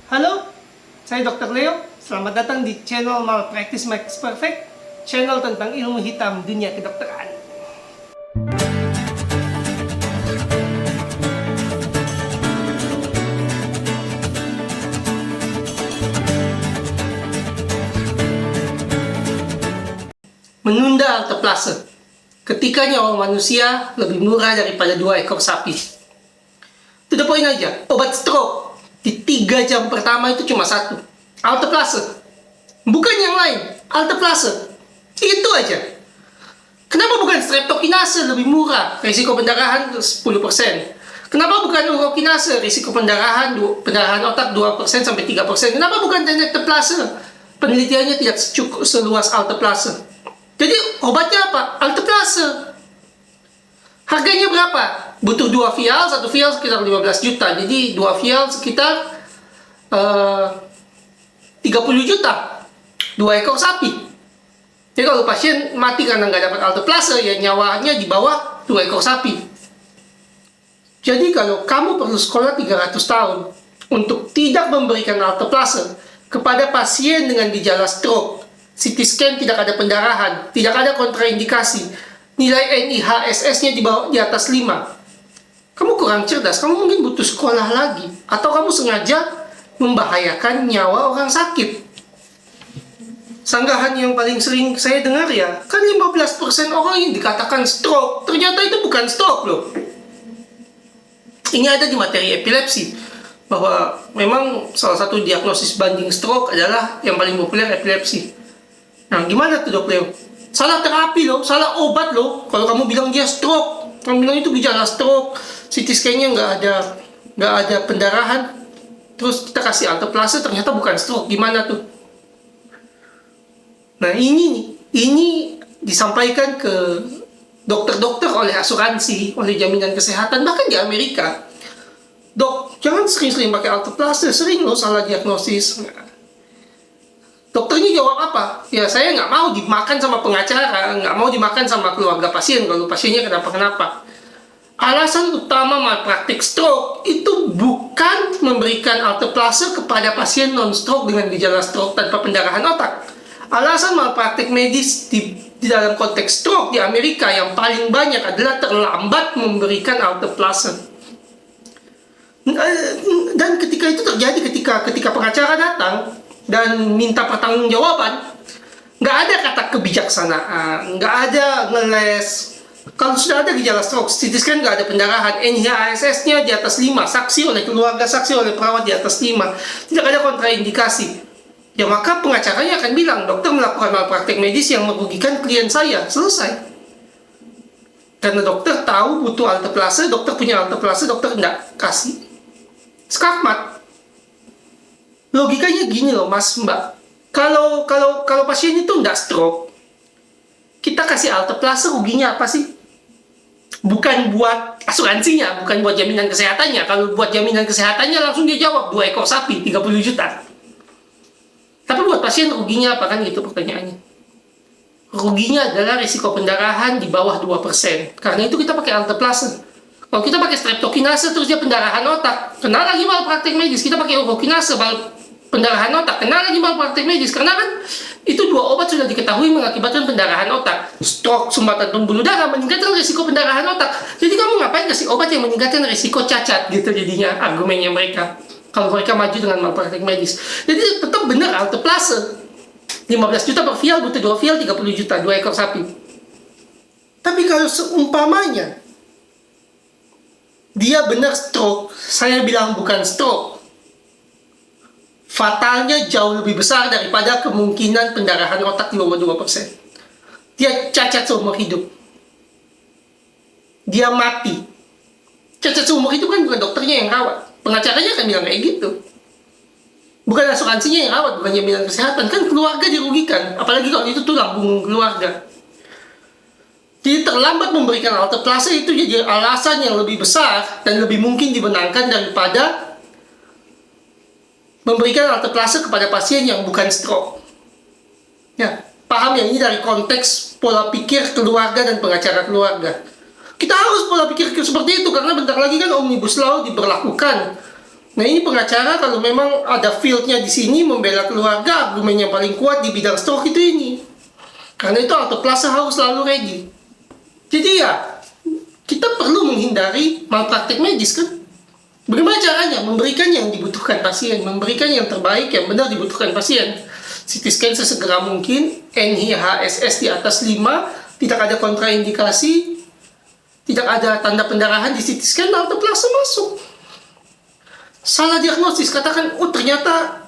Halo, saya Dr. Leo. Selamat datang di channel Malpractice Makes Perfect, channel tentang ilmu hitam dunia kedokteran. Menunda alteplase. Ketika nyawa manusia lebih murah daripada 2 ekor sapi. To the point aja, obat stroke di 3 jam pertama itu cuma satu, alteplase. Bukan yang lain, alteplase. Itu aja. Kenapa bukan streptokinase lebih murah, risiko pendarahan 10%? Kenapa bukan urokinase, risiko pendarahan otak 2% sampai 3%? Kenapa bukan tenecteplase? Penelitiannya tidak cukup seluas alteplase. Jadi obatnya apa? Alteplase. Harganya berapa? Butuh 2 vial, 1 vial sekitar 15 juta. Jadi 2 vial sekitar 30 juta. 2 ekor sapi. Jadi kalau pasien mati karena nggak dapat alteplase, ya nyawanya di bawah 2 ekor sapi. Jadi kalau kamu perlu sekolah 300 tahun untuk tidak memberikan alteplase kepada pasien dengan gejala stroke, CT scan tidak ada pendarahan, tidak ada kontraindikasi, nilai NIHSS-nya di atas 5. Kamu kurang cerdas, kamu mungkin butuh sekolah lagi. Atau kamu sengaja membahayakan nyawa orang sakit. Sanggahan yang paling sering saya dengar ya, kan 15% orang yang dikatakan stroke, ternyata itu bukan stroke loh. Ini ada di materi epilepsi, bahwa memang salah satu diagnosis banding stroke adalah yang paling populer epilepsi. Nah, gimana tuh dok Leo? Salah terapi loh, salah obat loh. Kalau kamu bilang dia stroke, kamu bilang itu gejala stroke, CT scan-nya nggak ada pendarahan, terus kita kasih alteplase, ternyata bukan stroke. Gimana tuh? Nah ini disampaikan ke dokter-dokter oleh asuransi, oleh jaminan kesehatan, bahkan di Amerika. Dok, jangan sering-sering pakai alteplase, sering loh salah diagnosis. Dokternya jawab apa? Ya saya nggak mau dimakan sama pengacara, nggak mau dimakan sama keluarga pasien kalau pasiennya kenapa-kenapa. Alasan utama malpraktik stroke itu bukan memberikan alteplase kepada pasien non-stroke dengan gejala stroke tanpa pendarahan otak. Alasan malpraktik medis di dalam konteks stroke di Amerika yang paling banyak adalah terlambat memberikan alteplase. Dan ketika itu terjadi, ketika pengacara datang dan minta pertanggungjawaban, nggak ada kata kebijaksanaan, nggak ada ngeles. Kalau sudah ada gejala stroke, CT scan nggak ada pendarahan, NIHSS-nya di atas 5, saksi oleh keluarga, saksi oleh perawat di atas 5, tidak ada kontraindikasi, ya maka pengacaranya akan bilang, dokter melakukan malpraktik medis yang merugikan klien saya, selesai. Karena dokter tahu butuh alteplase, dokter punya alteplase, dokter nggak kasih. Skakmat. Logikanya gini loh mas mbak, kalau pasien itu nggak stroke, kita kasih alteplase, ruginya apa sih? Bukan buat asuransinya, bukan buat jaminan kesehatannya. Kalau buat jaminan kesehatannya langsung dia jawab 2 ekor sapi 30 juta. Tapi buat pasien ruginya apa, kan gitu pertanyaannya. Ruginya adalah risiko pendarahan di bawah 2%. Karena itu kita pakai alteplase. Kalau kita pakai streptokinase terus dia pendarahan otak, kena lagi malpraktik medis. Kita pakai urokinase, pendarahan otak, kena lagi malpraktik medis. Karena kan itu 2 obat sudah diketahui mengakibatkan pendarahan otak. Stroke, sumbatan pembuluh darah meningkatkan risiko pendarahan otak. Jadi kamu ngapain kasih obat yang meningkatkan risiko cacat gitu jadinya argumennya mereka. Kalau mereka maju dengan malpraktik medis. Jadi tetap benar alteplase. 15 juta per vial, butuh 2 vial 30 juta, 2 ekor sapi. Tapi kalau seumpamanya dia benar stroke, saya bilang bukan stroke, fatalnya jauh lebih besar daripada kemungkinan pendarahan otak di bawah 2%. Dia cacat seumur hidup. Dia mati. Cacat seumur hidup kan bukan dokternya yang rawat. Pengacaranya kan bilang kayak gitu. Bukan asuransinya yang rawat, bukan jaminan kesehatan. Kan keluarga dirugikan. Apalagi kalau itu tulang punggung keluarga. Jadi terlambat memberikan alteplase itu jadi alasan yang lebih besar dan lebih mungkin dibenarkan daripada memberikan alteplase kepada pasien yang bukan stroke. Ya, paham ya, ini dari konteks pola pikir keluarga dan pengacara keluarga. Kita harus pola pikir seperti itu karena bentar lagi kan Omnibus Law diberlakukan. Nah ini pengacara kalau memang ada fieldnya di sini membela keluarga, argumen yang paling kuat di bidang stroke itu ini. Karena itu alteplase harus selalu ready. Jadi ya, kita perlu menghindari malpraktek medis kan. Bagaimana caranya? Memberikan yang dibutuhkan pasien, memberikan yang terbaik yang benar dibutuhkan pasien. CT scan sesegera mungkin, NIHSS di atas 5, tidak ada kontraindikasi, tidak ada tanda pendarahan di CT scan, alteplase masuk. Salah diagnosis, katakan, oh ternyata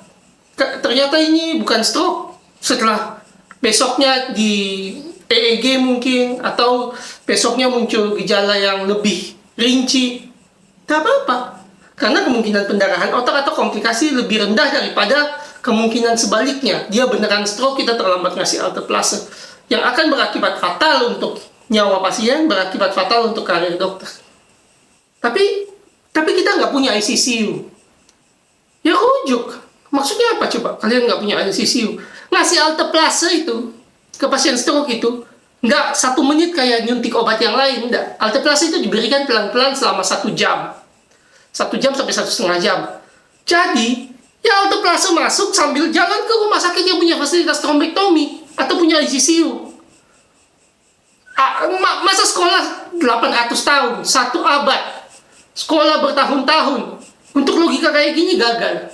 ini bukan stroke. Setelah besoknya di EEG mungkin, atau besoknya muncul gejala yang lebih rinci, tidak apa-apa. Karena kemungkinan pendarahan otak atau komplikasi lebih rendah daripada kemungkinan sebaliknya. Dia beneran stroke, kita terlambat ngasih alteplase. Yang akan berakibat fatal untuk nyawa pasien, berakibat fatal untuk karir dokter. Tapi kita nggak punya ICCU. Ya rujuk. Maksudnya apa coba? Kalian nggak punya ICCU. Ngasih alteplase itu ke pasien stroke itu nggak 1 menit kayak nyuntik obat yang lain. Nggak. Alteplase itu diberikan pelan-pelan selama 1 jam. 1 jam sampai 1,5 jam. Jadi, ya alteplase masuk sambil jalan ke rumah sakit yang punya fasilitas trombektomi atau punya ICCU. Masa sekolah 800 tahun, 1 abad, sekolah bertahun-tahun, untuk logika kayak gini gagal.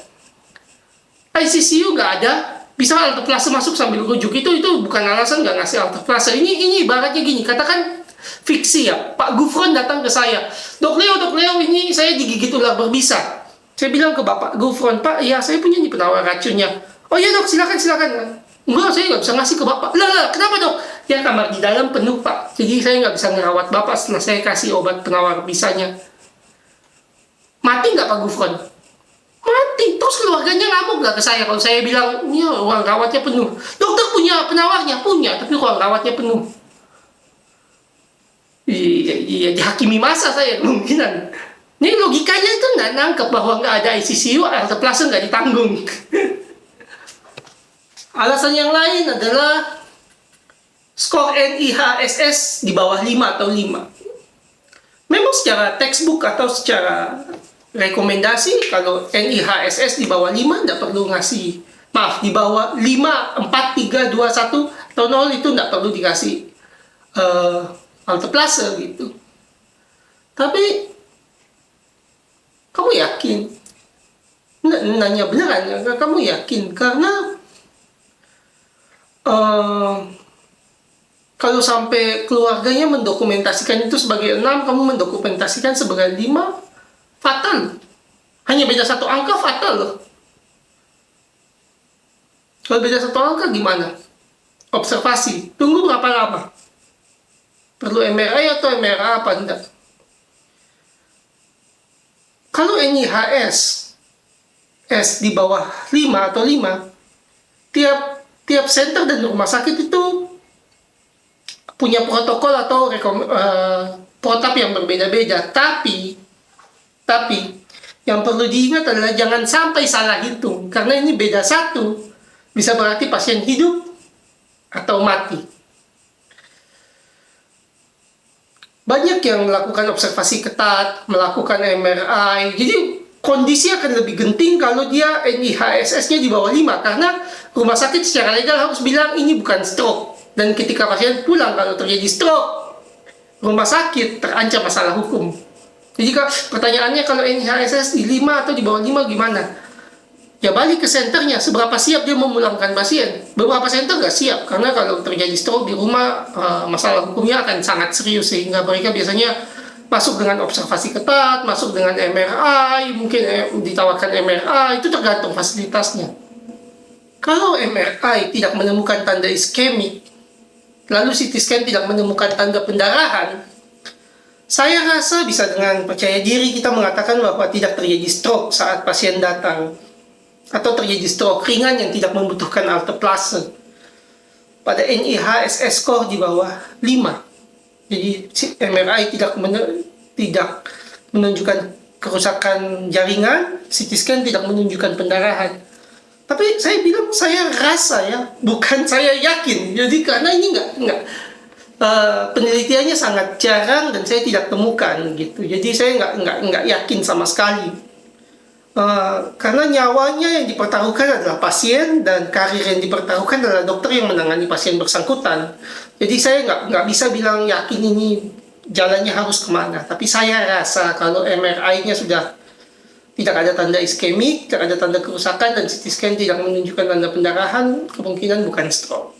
ICCU nggak ada, bisa alteplase masuk sambil rujuk, itu bukan alasan nggak ngasih alteplase. Ini ibaratnya gini, katakan fiksi ya, Pak Gufron datang ke saya, Dok Leo, ini saya digigit ular berbisa. Saya bilang ke Bapak Gufron, Pak, ya saya punya nih penawar racunnya. Oh iya dok, silakan. Enggak, saya nggak bisa ngasih ke Bapak. Lah, kenapa dok? Ya kamar di dalam penuh Pak, jadi saya nggak bisa ngerawat Bapak setelah saya kasih obat penawar bisanya. Mati nggak Pak Gufron? Mati. Terus keluarganya ngamuk nggak ke saya kalau saya bilang, ya ruang rawatnya penuh. Dokter punya penawarnya? Punya, tapi ruang rawatnya penuh. Iya, dihakimi masa saya kemungkinan. Ini logikanya itu nggak nangkep bahwa nggak ada ICCU, alteplase nggak ditanggung. Alasan yang lain adalah skor NIHSS di bawah 5 atau 5. Memang secara textbook atau secara rekomendasi, kalau NIHSS di bawah 5 tidak perlu ngasih, di bawah 5, 4, 3, 2, 1 atau 0 itu tidak perlu dikasih alteplase gitu. Tapi kamu yakin? Nanya beneran, kamu yakin? Karena kalau sampai keluarganya mendokumentasikan itu sebagai 6, kamu mendokumentasikan sebagai 5, fatal. Hanya beda 1 angka, fatal loh. Kalau beda 1 angka gimana? Observasi, tunggu berapa lama? Perlu MRI atau MRA apa enggak? Kalau NIHS di bawah 5 atau 5, tiap center dan rumah sakit itu punya protokol atau protap yang berbeda-beda. Tapi yang perlu diingat adalah jangan sampai salah hitung, karena ini beda 1 bisa berarti pasien hidup atau mati. Banyak yang melakukan observasi ketat, melakukan MRI, jadi kondisi akan lebih genting kalau dia NIHSS-nya di bawah 5, karena rumah sakit secara legal harus bilang ini bukan stroke. Dan ketika pasien pulang kalau terjadi stroke, rumah sakit terancam masalah hukum. Jadi pertanyaannya, kalau NIHSS di 5 atau di bawah 5 gimana? Ya balik ke senternya, seberapa siap dia memulangkan pasien. Beberapa center nggak siap, karena kalau terjadi stroke di rumah, masalah hukumnya akan sangat serius, sehingga mereka biasanya masuk dengan observasi ketat, masuk dengan MRI, mungkin ditawarkan MRI, itu tergantung fasilitasnya. Kalau MRI tidak menemukan tanda iskemik, lalu CT scan tidak menemukan tanda pendarahan, saya rasa bisa dengan percaya diri kita mengatakan bahwa tidak terjadi stroke saat pasien datang, atau terjadi stroke ringan yang tidak membutuhkan alteplase. Pada NIHSS score di bawah 5. Jadi MRI tidak menunjukkan kerusakan jaringan, CT scan tidak menunjukkan pendarahan. Tapi saya bilang saya rasa ya, bukan saya yakin. Jadi karena ini nggak penelitiannya sangat jarang dan saya tidak temukan gitu. Jadi saya nggak yakin sama sekali. Karena nyawanya yang dipertaruhkan adalah pasien dan karir yang dipertaruhkan adalah dokter yang menangani pasien bersangkutan. Jadi saya nggak bisa bilang yakin ini jalannya harus kemana. Tapi saya rasa kalau MRI-nya sudah tidak ada tanda iskemik, tidak ada tanda kerusakan, dan CT scan tidak menunjukkan tanda pendarahan, kemungkinan bukan stroke.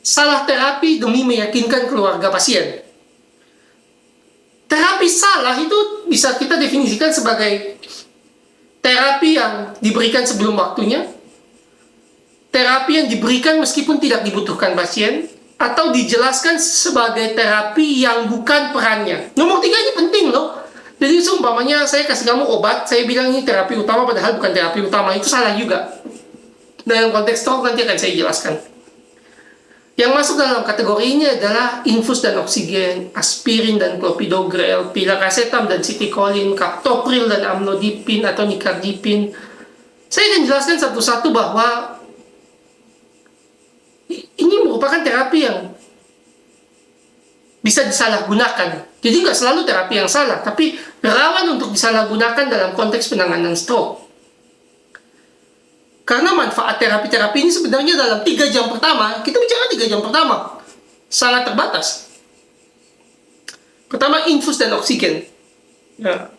Salah terapi demi meyakinkan keluarga pasien. Terapi salah itu bisa kita definisikan sebagai terapi yang diberikan sebelum waktunya, terapi yang diberikan meskipun tidak dibutuhkan pasien, atau dijelaskan sebagai terapi yang bukan perannya. Nomor 3 ini penting loh. Jadi seumpamanya saya kasih kamu obat, saya bilang ini terapi utama padahal bukan terapi utama, itu salah juga. Dalam konteks stroke nanti akan saya jelaskan. Yang masuk dalam kategori ini adalah infus dan oksigen, aspirin dan clopidogrel, piracetam dan citicoline, captopril dan amlodipin atau nicardipin. Saya akan jelaskan satu-satu bahwa ini merupakan terapi yang bisa disalahgunakan. Jadi nggak selalu terapi yang salah, tapi rawan untuk disalahgunakan dalam konteks penanganan stroke. Karena manfaat terapi-terapi ini sebenarnya dalam 3 jam pertama, kita bicara 3 jam pertama, sangat terbatas. Pertama, infus dan oksigen. Ya.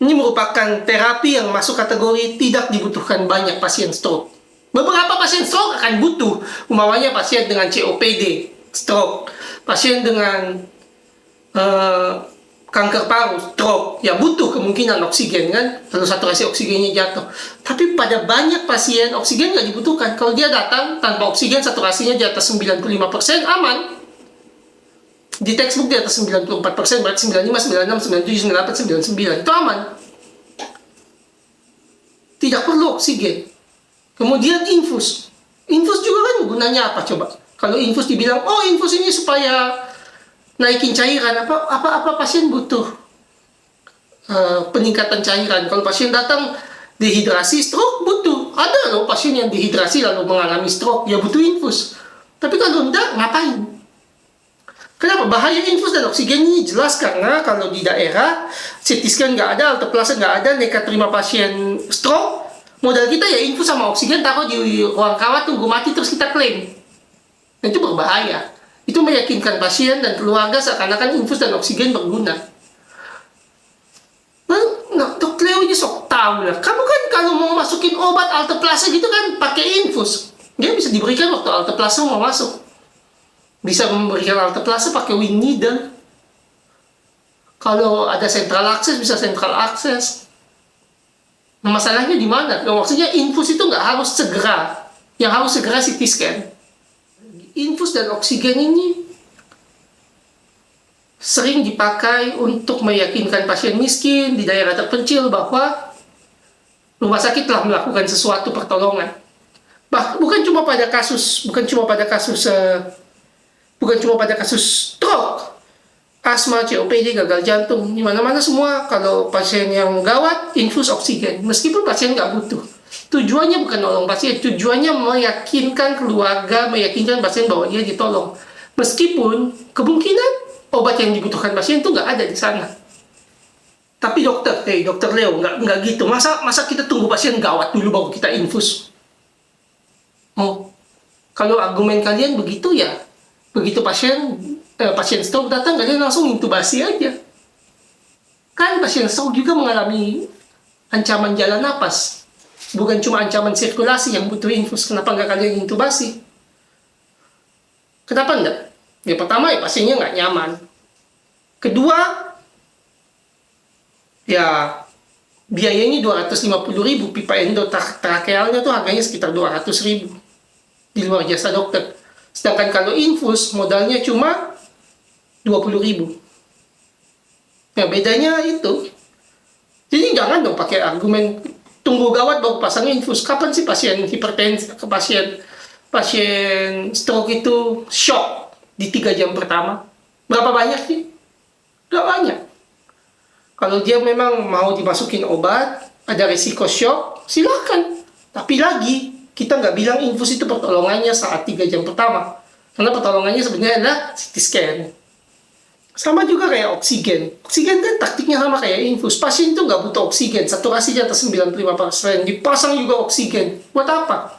Ini merupakan terapi yang masuk kategori tidak dibutuhkan banyak pasien stroke. Beberapa pasien stroke akan butuh, umpamanya pasien dengan COPD, stroke, pasien dengan kanker paru, stroke, ya butuh kemungkinan oksigen kan, lalu saturasi oksigennya jatuh. Tapi pada banyak pasien, oksigen nggak dibutuhkan. Kalau dia datang tanpa oksigen, saturasinya di atas 95%, aman. Di textbook di atas 94%, berarti 95, 96, 97, 98, 99, itu aman. Tidak perlu oksigen. Kemudian infus. Infus juga kan gunanya apa coba? Kalau infus dibilang, oh infus ini supaya naikin cairan, apa pasien butuh peningkatan cairan. Kalau pasien datang dehidrasi, stroke butuh. Ada loh pasien yang dehidrasi lalu mengalami stroke, ya butuh infus. Tapi kalau enggak, ngapain? Kenapa? Bahaya infus dan oksigen ini jelas karena kalau di daerah CT scan nggak ada, alteplase nggak ada, nekat terima pasien stroke, modal kita ya infus sama oksigen, taruh di ruang rawat, tunggu mati, terus kita klaim. Nah, itu berbahaya. Itu meyakinkan pasien dan keluarga seakan-akan infus dan oksigen berguna. Nah, Dok Leo ini sok tahu lah. Kamu kan kalau mau masukin obat alteplase gitu kan pakai infus. Dia bisa diberikan waktu alteplase mau masuk. Bisa memberikan alteplase pakai wing needle. Kalau ada central access bisa central access. Nah, masalahnya di mana? Nah, maksudnya infus itu nggak harus segera. Yang harus segera CT scan. Infus dan oksigen ini sering dipakai untuk meyakinkan pasien miskin di daerah terpencil bahwa rumah sakit telah melakukan sesuatu pertolongan. Bukan cuma pada kasus stroke, asma, COPD, gagal jantung, di mana-mana semua kalau pasien yang gawat infus oksigen, meskipun pasien nggak butuh. Tujuannya bukan nolong pasien, tujuannya meyakinkan keluarga, meyakinkan pasien bahwa dia ditolong. Meskipun kemungkinan obat yang dibutuhkan pasien itu nggak ada di sana. Tapi dokter Leo, nggak gitu. Masa kita tunggu pasien gawat dulu baru kita infus? Oh, kalau argumen kalian begitu ya, begitu pasien stroke datang, kalian langsung intubasi aja. Kan pasien stroke juga mengalami ancaman jalan napas. Bukan cuma ancaman sirkulasi yang butuh infus. Kenapa nggak kalian intubasi? Kenapa enggak? Ya pertama ya pasiennya nggak nyaman. Kedua, ya biayanya 250.000. Pipa endotrakealnya tuh harganya sekitar 200.000 di luar jasa dokter. Sedangkan kalau infus modalnya cuma 20.000. Ya bedanya itu. Jadi jangan dong pakai argumen tunggu gawat baru pasang infus. Kapan sih pasien hipertensi, pasien stroke itu shock di 3 jam pertama? Berapa banyak sih? Gak banyak. Kalau dia memang mau dimasukin obat, ada risiko shock, silakan. Tapi lagi, kita nggak bilang infus itu pertolongannya saat 3 jam pertama. Karena pertolongannya sebenarnya adalah CT scan. Sama juga kayak oksigen. Oksigen kan taktiknya sama kayak infus. Pasien itu nggak butuh oksigen. Saturasinya atas 95%. Dipasang juga oksigen. Buat apa?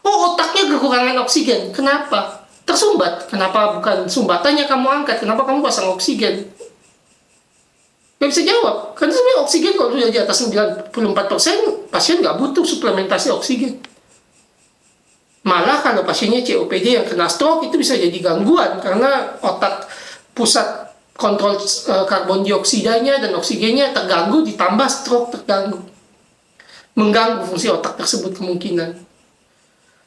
Oh, otaknya kekurangan oksigen. Kenapa? Tersumbat. Kenapa bukan sumbatannya kamu angkat? Kenapa kamu pasang oksigen? Gak bisa jawab. Karena sebenarnya oksigen kalau sudah di atas 94%, pasien nggak butuh suplementasi oksigen. Malah kalau pasiennya COPD yang kena stroke, itu bisa jadi gangguan. Karena otak pusat kontrol karbon dioksidanya dan oksigennya terganggu, ditambah stroke terganggu. Mengganggu fungsi otak tersebut kemungkinan.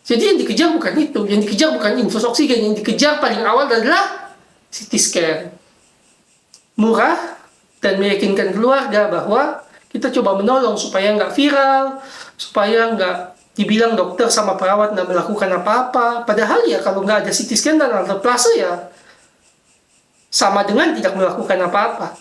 Jadi yang dikejar bukan itu. Yang dikejar bukan infus oksigen. Yang dikejar paling awal adalah CT scan. Murah dan meyakinkan keluarga bahwa kita coba menolong supaya nggak viral, supaya nggak dibilang dokter sama perawat nggak melakukan apa-apa. Padahal ya kalau nggak ada CT scan dan alteplase ya sama dengan tidak melakukan apa-apa.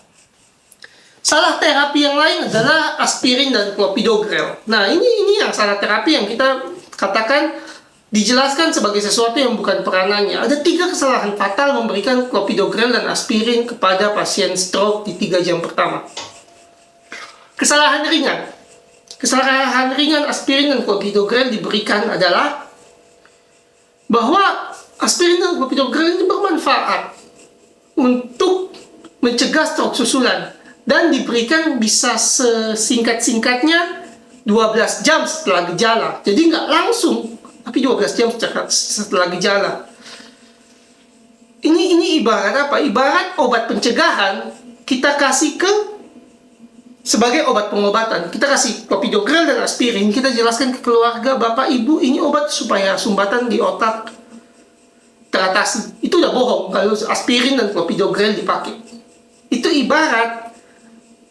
Salah terapi yang lain adalah aspirin dan clopidogrel. Nah ini yang salah terapi yang kita katakan dijelaskan sebagai sesuatu yang bukan peranannya. Ada 3 kesalahan fatal memberikan clopidogrel dan aspirin kepada pasien stroke di 3 jam pertama. Kesalahan ringan. Kesalahan ringan aspirin dan clopidogrel diberikan adalah bahwa aspirin dan clopidogrel ini bermanfaat untuk mencegah stroke susulan dan diberikan bisa sesingkat-singkatnya 12 jam setelah gejala. Jadi nggak langsung, tapi 12 jam setelah gejala. Ini ibarat apa? Ibarat obat pencegahan kita kasih ke sebagai obat pengobatan. Kita kasih clopidogrel dan aspirin, kita jelaskan ke keluarga, Bapak Ibu, ini obat supaya sumbatan di otak teratasi. Itu udah bohong kalau aspirin dan clopidogrel dipakai. Itu ibarat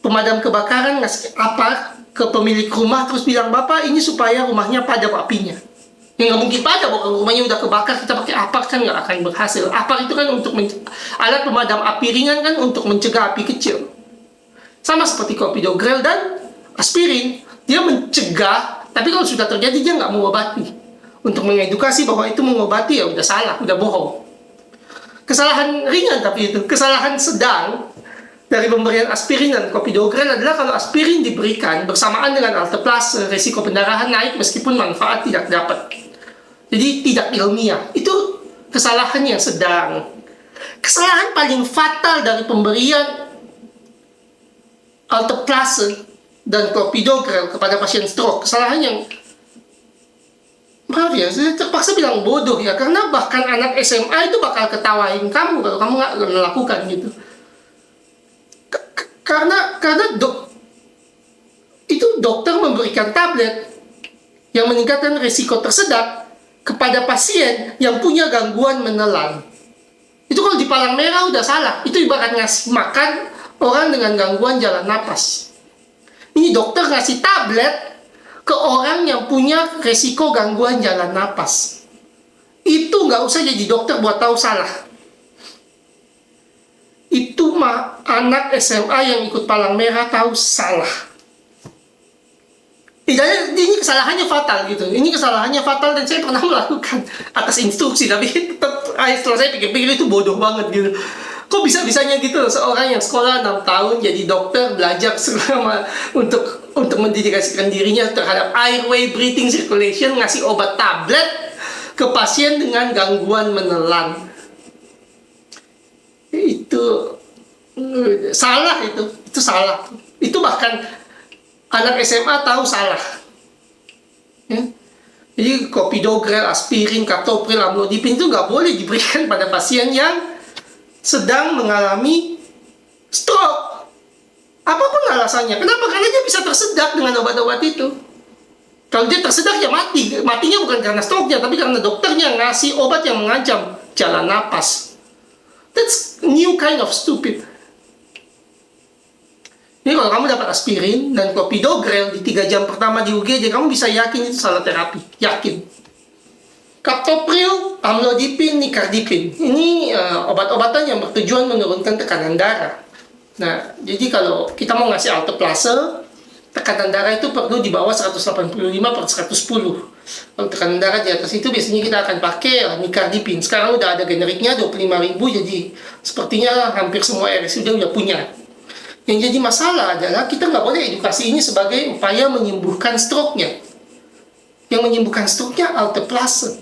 pemadam kebakaran ngasih apa ke pemilik rumah terus bilang, Bapak ini supaya rumahnya padam apinya. Ya nggak mungkin padam, kalau rumahnya udah kebakar kita pakai apar kan nggak akan berhasil. Apar itu kan untuk alat pemadam api ringan kan untuk mencegah api kecil. Sama seperti clopidogrel dan aspirin, dia mencegah, tapi kalau sudah terjadi dia nggak mengobati. Untuk mengedukasi bahwa itu mengobati ya udah salah, udah bohong. Kesalahan ringan tapi itu, kesalahan sedang dari pemberian aspirin dan clopidogrel adalah kalau aspirin diberikan bersamaan dengan alteplase, resiko pendarahan naik meskipun manfaat tidak dapat. Jadi tidak ilmiah. Itu kesalahan yang sedang. Kesalahan paling fatal dari pemberian alteplase dan clopidogrel kepada pasien stroke, kesalahan yang maaf ya, saya terpaksa bilang bodoh ya, karena bahkan anak SMA itu bakal ketawain kamu kalau kamu nggak melakukan gitu. Karena itu dokter memberikan tablet yang meningkatkan risiko tersedak kepada pasien yang punya gangguan menelan. Itu kalau di palang merah udah salah. Itu ibarat ngasih makan orang dengan gangguan jalan napas. Ini dokter ngasih tablet ke orang yang punya resiko gangguan jalan napas. Itu nggak usah jadi dokter buat tahu salah. Itu mah anak SMA yang ikut palang merah tahu salah. Ini kesalahannya fatal gitu. Ini kesalahannya fatal dan saya pernah melakukan atas instruksi, tapi tetap setelah saya pikir-pikir itu bodoh banget gitu. Kok bisa-bisanya gitu seorang yang sekolah 6 tahun jadi dokter, belajar selama untuk mendedikasikan dirinya terhadap airway breathing circulation, ngasih obat tablet ke pasien dengan gangguan menelan. Itu salah, itu salah. Itu bahkan anak SMA tahu salah. Ya? Jadi clopidogrel, aspirin, captopril, amlodipin itu nggak boleh diberikan pada pasien yang sedang mengalami stroke. Apapun alasannya. Kenapa? Karena dia bisa tersedak dengan obat-obat itu. Kalau dia tersedak ya mati. Matinya bukan karena stroke-nya, tapi karena dokternya ngasih obat yang mengancam jalan napas. That's new kind of stupid. Jadi kalau kamu dapat aspirin dan clopidogrel di 3 jam pertama di UGD, kamu bisa yakin itu salah terapi. Yakin. Captopril, amlodipin, nicardipin. Ini obat-obatan yang bertujuan menurunkan tekanan darah. Nah, jadi kalau kita mau ngasih alteplase, tekanan darah itu perlu di bawah 185/110. Kalau tekanan darah di atas itu biasanya kita akan pakai nicardipine. Sekarang udah ada generiknya 25.000, jadi sepertinya hampir semua RSUD udah punya. Yang jadi masalah adalah kita nggak boleh edukasi ini sebagai upaya menyembuhkan stroke-nya. Yang menyembuhkan stroke-nya alteplase.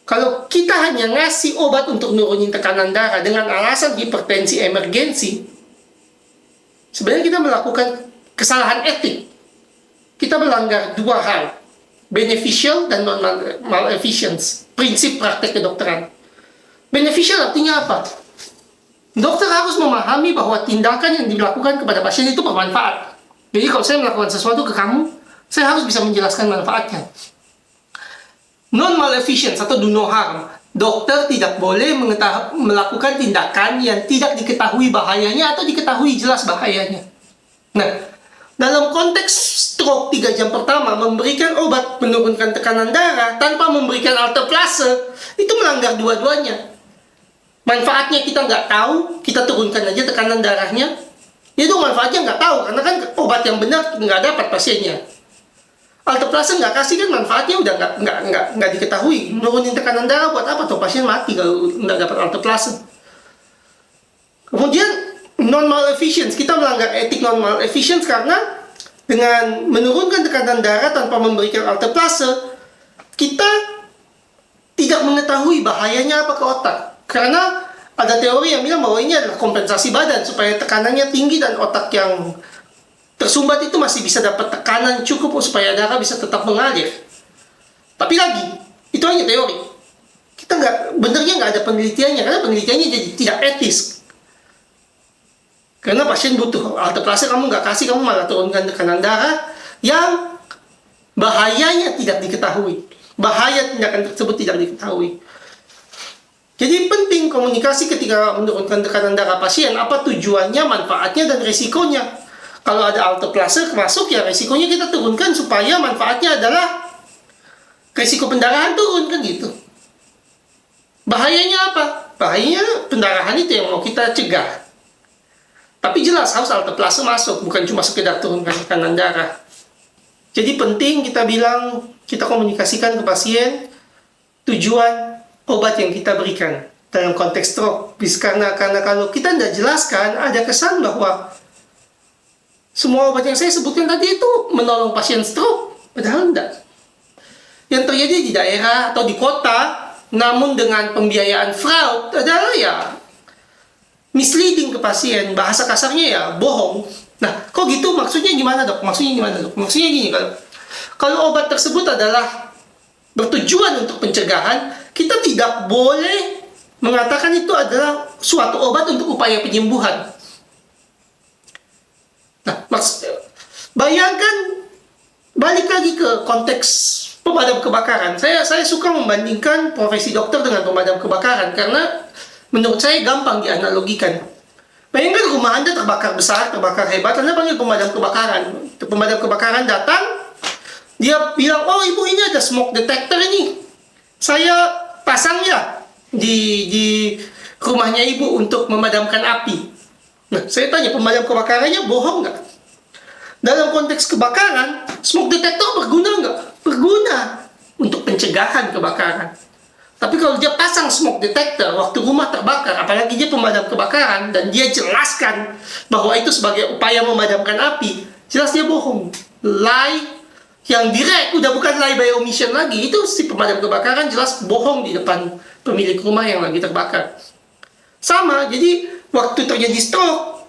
Kalau kita hanya ngasih obat untuk nurunin tekanan darah dengan alasan hipertensi emergensi, sebenarnya kita melakukan kesalahan etik. Kita melanggar dua hal, beneficial dan non-malefficience, prinsip praktek kedokteran. Beneficial artinya apa? Dokter harus memahami bahwa tindakan yang dilakukan kepada pasien itu bermanfaat. Jadi kalau saya melakukan sesuatu ke kamu, saya harus bisa menjelaskan manfaatnya. Non-malefficience atau do no harm. Dokter tidak boleh melakukan tindakan yang tidak diketahui bahayanya atau diketahui jelas bahayanya. Nah, dalam konteks stroke 3 jam pertama, memberikan obat menurunkan tekanan darah tanpa memberikan alteplase, itu melanggar dua-duanya. Manfaatnya kita nggak tahu, kita turunkan aja tekanan darahnya. Itu manfaatnya nggak tahu, karena kan obat yang benar nggak dapat pasiennya. Alteplase nggak kasih kan manfaatnya udah nggak diketahui. Nurunin tekanan darah buat apa? Tuh pasien mati kalau nggak dapat alteplase. Kemudian non-malefficience, kita melanggar etik non-malefficience karena dengan menurunkan tekanan darah tanpa memberikan alteplase, kita tidak mengetahui bahayanya apa ke otak. Karena ada teori yang bilang bahwa ini adalah kompensasi badan supaya tekanannya tinggi dan otak yang tersumbat itu masih bisa dapat tekanan cukup supaya darah bisa tetap mengalir. Tapi lagi, itu hanya teori. Kita benernya nggak ada penelitiannya, karena penelitiannya jadi tidak etis. Karena pasien butuh alteplase, kamu nggak kasih, kamu malah turunkan tekanan darah yang bahayanya tidak diketahui. Bahaya tindakan tersebut tidak diketahui. Jadi penting komunikasi ketika menurunkan tekanan darah pasien, apa tujuannya, manfaatnya, dan risikonya. Kalau ada alteplase masuk, ya risikonya kita turunkan supaya manfaatnya adalah risiko pendarahan turun, kan gitu. Bahayanya apa? Bahayanya pendarahan itu yang mau kita cegah. Tapi jelas harus alteplase masuk, bukan cuma sekedar turunkan tekanan darah. Jadi penting kita bilang, kita komunikasikan ke pasien tujuan obat yang kita berikan dalam konteks stroke. Karena kalau kita tidak jelaskan, ada kesan bahwa semua obat yang saya sebutkan tadi itu menolong pasien stroke, padahal tidak. Yang terjadi di daerah atau di kota, namun dengan pembiayaan fraud adalah ya misleading ke pasien, bahasa kasarnya ya bohong. Nah, kok gitu? Maksudnya gimana, dok? Maksudnya gimana, dok? Maksudnya gini, kalau obat tersebut adalah bertujuan untuk pencegahan, kita tidak boleh mengatakan itu adalah suatu obat untuk upaya penyembuhan. Nah, bayangkan, balik lagi ke konteks pemadam kebakaran. Saya suka membandingkan profesi dokter dengan pemadam kebakaran karena menurut saya gampang dianalogikan. Bayangkan rumah Anda terbakar besar, terbakar hebat, Anda panggil pemadam kebakaran. Pemadam kebakaran datang, dia bilang, oh ibu ini ada smoke detector ini. Saya pasang ya di rumahnya ibu untuk memadamkan api. Nah, saya tanya, pemadam kebakarannya bohong nggak? Dalam konteks kebakaran, smoke detector berguna nggak? Berguna untuk pencegahan kebakaran. Tapi kalau dia pasang smoke detector waktu rumah terbakar, apalagi dia pemadam kebakaran, dan dia jelaskan bahwa itu sebagai upaya memadamkan api, jelas dia bohong. Lie yang direct, udah bukan lie by omission lagi. Itu si pemadam kebakaran jelas bohong di depan pemilik rumah yang lagi terbakar. Sama, jadi waktu terjadi stroke,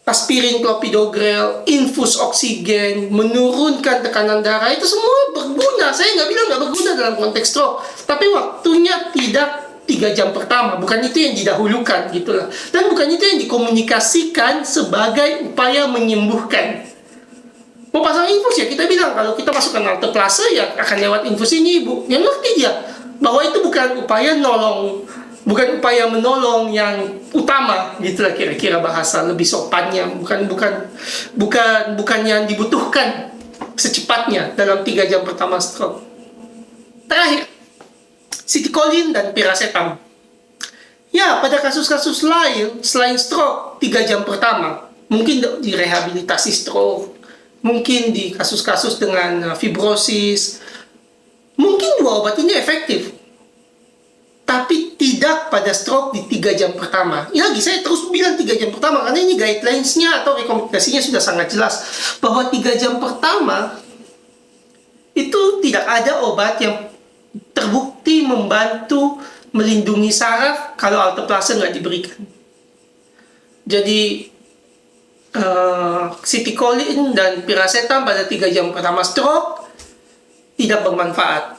aspirin clopidogrel, infus oksigen, menurunkan tekanan darah, itu semua berguna. Saya nggak bilang nggak berguna dalam konteks stroke, tapi waktunya tidak 3 jam pertama. Bukan itu yang didahulukan, gitulah. Dan bukan itu yang dikomunikasikan sebagai upaya menyembuhkan. Mau pasang infus ya, kita bilang kalau kita masukkan alteplase ya akan lewat infus ini, ibu. Yang ngerti dia bahwa itu bukan upaya nolong, bukan upaya menolong yang utama, gitulah kira-kira bahasa lebih sopannya, bukan yang dibutuhkan secepatnya dalam 3 jam pertama stroke. Terakhir, sitikolin dan piracetam. Ya, pada kasus-kasus lain selain stroke 3 jam pertama, mungkin di rehabilitasi stroke, mungkin di kasus-kasus dengan fibrosis, mungkin dua obat ini efektif. Tapi tidak pada stroke di 3 jam pertama. Ya lagi saya terus bilang 3 jam pertama, karena ini guidelines-nya atau rekomendasinya sudah sangat jelas. Bahwa 3 jam pertama, itu tidak ada obat yang terbukti membantu melindungi saraf kalau alteplase nggak diberikan. Jadi, citicoline dan piracetam pada 3 jam pertama stroke tidak bermanfaat.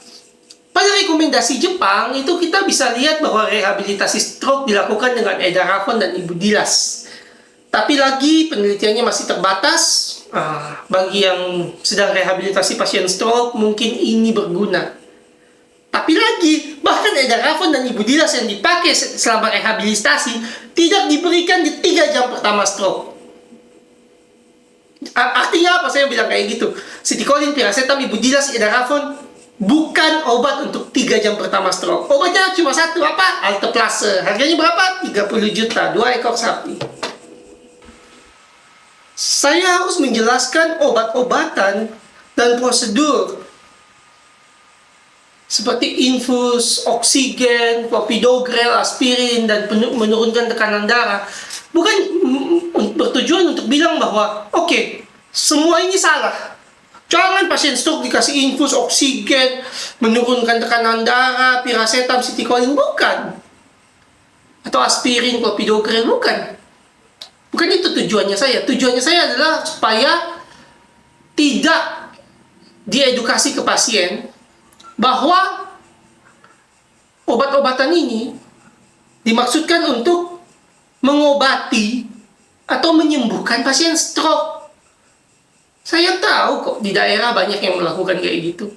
Pada rekomendasi Jepang, itu kita bisa lihat bahwa rehabilitasi stroke dilakukan dengan edarafon dan ibudilas. Tapi lagi penelitiannya masih terbatas. Bagi yang sedang rehabilitasi pasien stroke, mungkin ini berguna. Tapi lagi, bahkan edarafon dan ibudilas yang dipakai selama rehabilitasi tidak diberikan di 3 jam pertama stroke. Artinya apa saya bilang kayak gitu? Citicoline, piracetam, ibudilas, edarafon bukan obat untuk 3 jam pertama stroke. Obatnya cuma satu, apa? Alteplase. Harganya berapa? 30 juta, 2 ekor sapi. Saya harus menjelaskan obat-obatan dan prosedur seperti infus, oksigen, clopidogrel, aspirin, dan menurunkan tekanan darah. Bukan bertujuan untuk bilang bahwa oke, semua ini salah. Jangan pasien stroke dikasih infus, oksigen, menurunkan tekanan darah, piracetam, citicoline, bukan. Atau aspirin, clopidogrel, bukan. Bukan itu tujuannya saya. Tujuannya saya adalah supaya tidak diedukasi ke pasien bahwa obat-obatan ini dimaksudkan untuk mengobati atau menyembuhkan pasien stroke. Saya tahu kok di daerah banyak yang melakukan kayak gitu.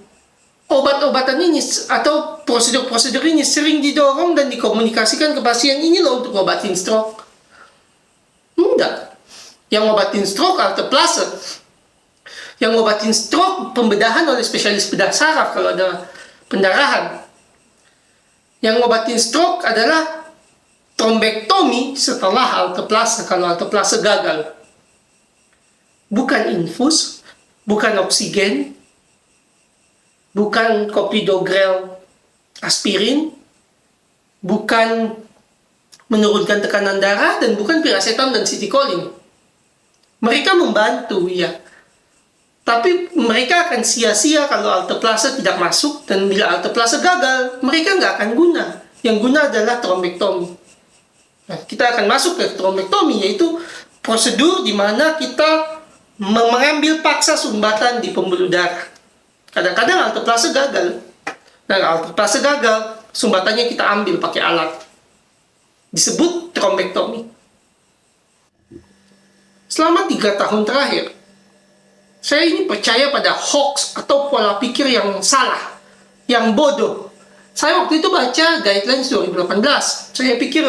Obat-obatan ini atau prosedur-prosedur ini sering didorong dan dikomunikasikan ke pasien, ini loh untuk ngobatin stroke. Enggak. Yang ngobatin stroke alteplase. Yang ngobatin stroke pembedahan oleh spesialis bedah saraf kalau ada pendarahan. Yang ngobatin stroke adalah trombektomi setelah alteplase kalau alteplase gagal. Bukan infus, bukan oksigen, bukan clopidogrel aspirin, bukan menurunkan tekanan darah, dan bukan piracetam dan citicoline. Mereka membantu, ya. Tapi mereka akan sia-sia kalau alteplase tidak masuk, dan bila alteplase gagal, mereka nggak akan guna. Yang guna adalah trombektomi. Nah, kita akan masuk ke trombektomi, yaitu prosedur di mana kita mengambil paksa sumbatan di pembuluh darah. Kadang-kadang alteplase gagal. Nah, alteplase gagal, sumbatannya kita ambil pakai alat. Disebut trombektomi. Selama 3 tahun terakhir, saya ini percaya pada hoax atau pola pikir yang salah, yang bodoh. Saya waktu itu baca guidelines 2018. Saya pikir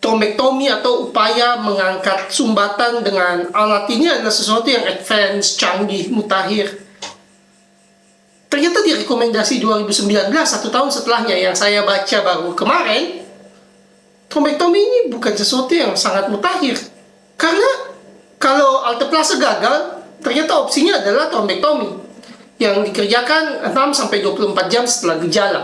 trombektomi atau upaya mengangkat sumbatan dengan alat ini adalah sesuatu yang advance, canggih, mutakhir. Ternyata di rekomendasi 2019, 1 tahun setelahnya yang saya baca baru kemarin, trombektomi ini bukan sesuatu yang sangat mutakhir. Karena kalau alteplase gagal, ternyata opsinya adalah trombektomi yang dikerjakan 6-24 jam setelah gejala.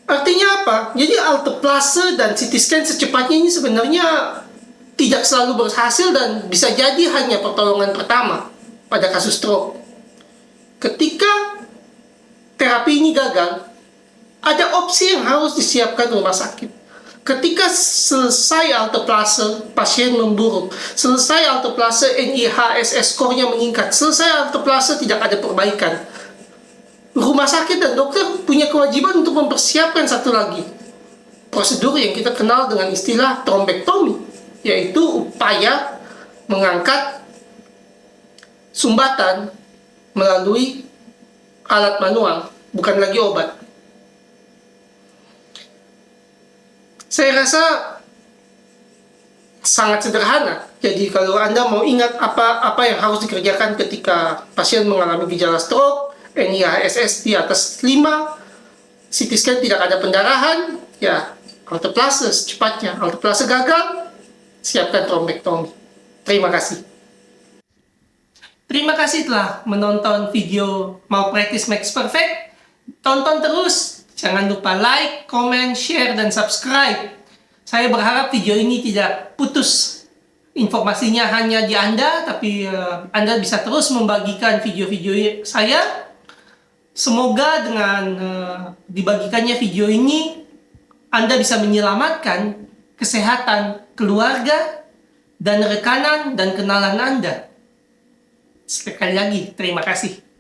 Artinya apa? Jadi alteplase dan CT scan secepatnya ini sebenarnya tidak selalu berhasil dan bisa jadi hanya pertolongan pertama pada kasus stroke. Ketika terapi ini gagal, ada opsi yang harus disiapkan rumah sakit. Ketika selesai alteplase, pasien memburuk. Selesai alteplase, NIHSS score-nya meningkat. Selesai alteplase, tidak ada perbaikan. Rumah sakit dan dokter punya kewajiban untuk mempersiapkan satu lagi prosedur yang kita kenal dengan istilah trombektomi, yaitu upaya mengangkat sumbatan melalui alat manual, bukan lagi obat. Saya rasa sangat sederhana. Jadi kalau Anda mau ingat apa yang harus dikerjakan ketika pasien mengalami gejala stroke, NIHSS di atas 5, CT scan tidak ada pendarahan, ya Alteplase secepatnya. Alteplase gagal, siapkan trombektomi. Terima kasih. Terima kasih telah menonton video Malpractice Makes Perfect. Tonton terus. Jangan lupa like, comment, share, dan subscribe. Saya berharap video ini tidak putus. Informasinya hanya di Anda, tapi Anda bisa terus membagikan video-video saya. Semoga dengan dibagikannya video ini, Anda bisa menyelamatkan kesehatan keluarga dan rekanan dan kenalan Anda. Sekali lagi, terima kasih.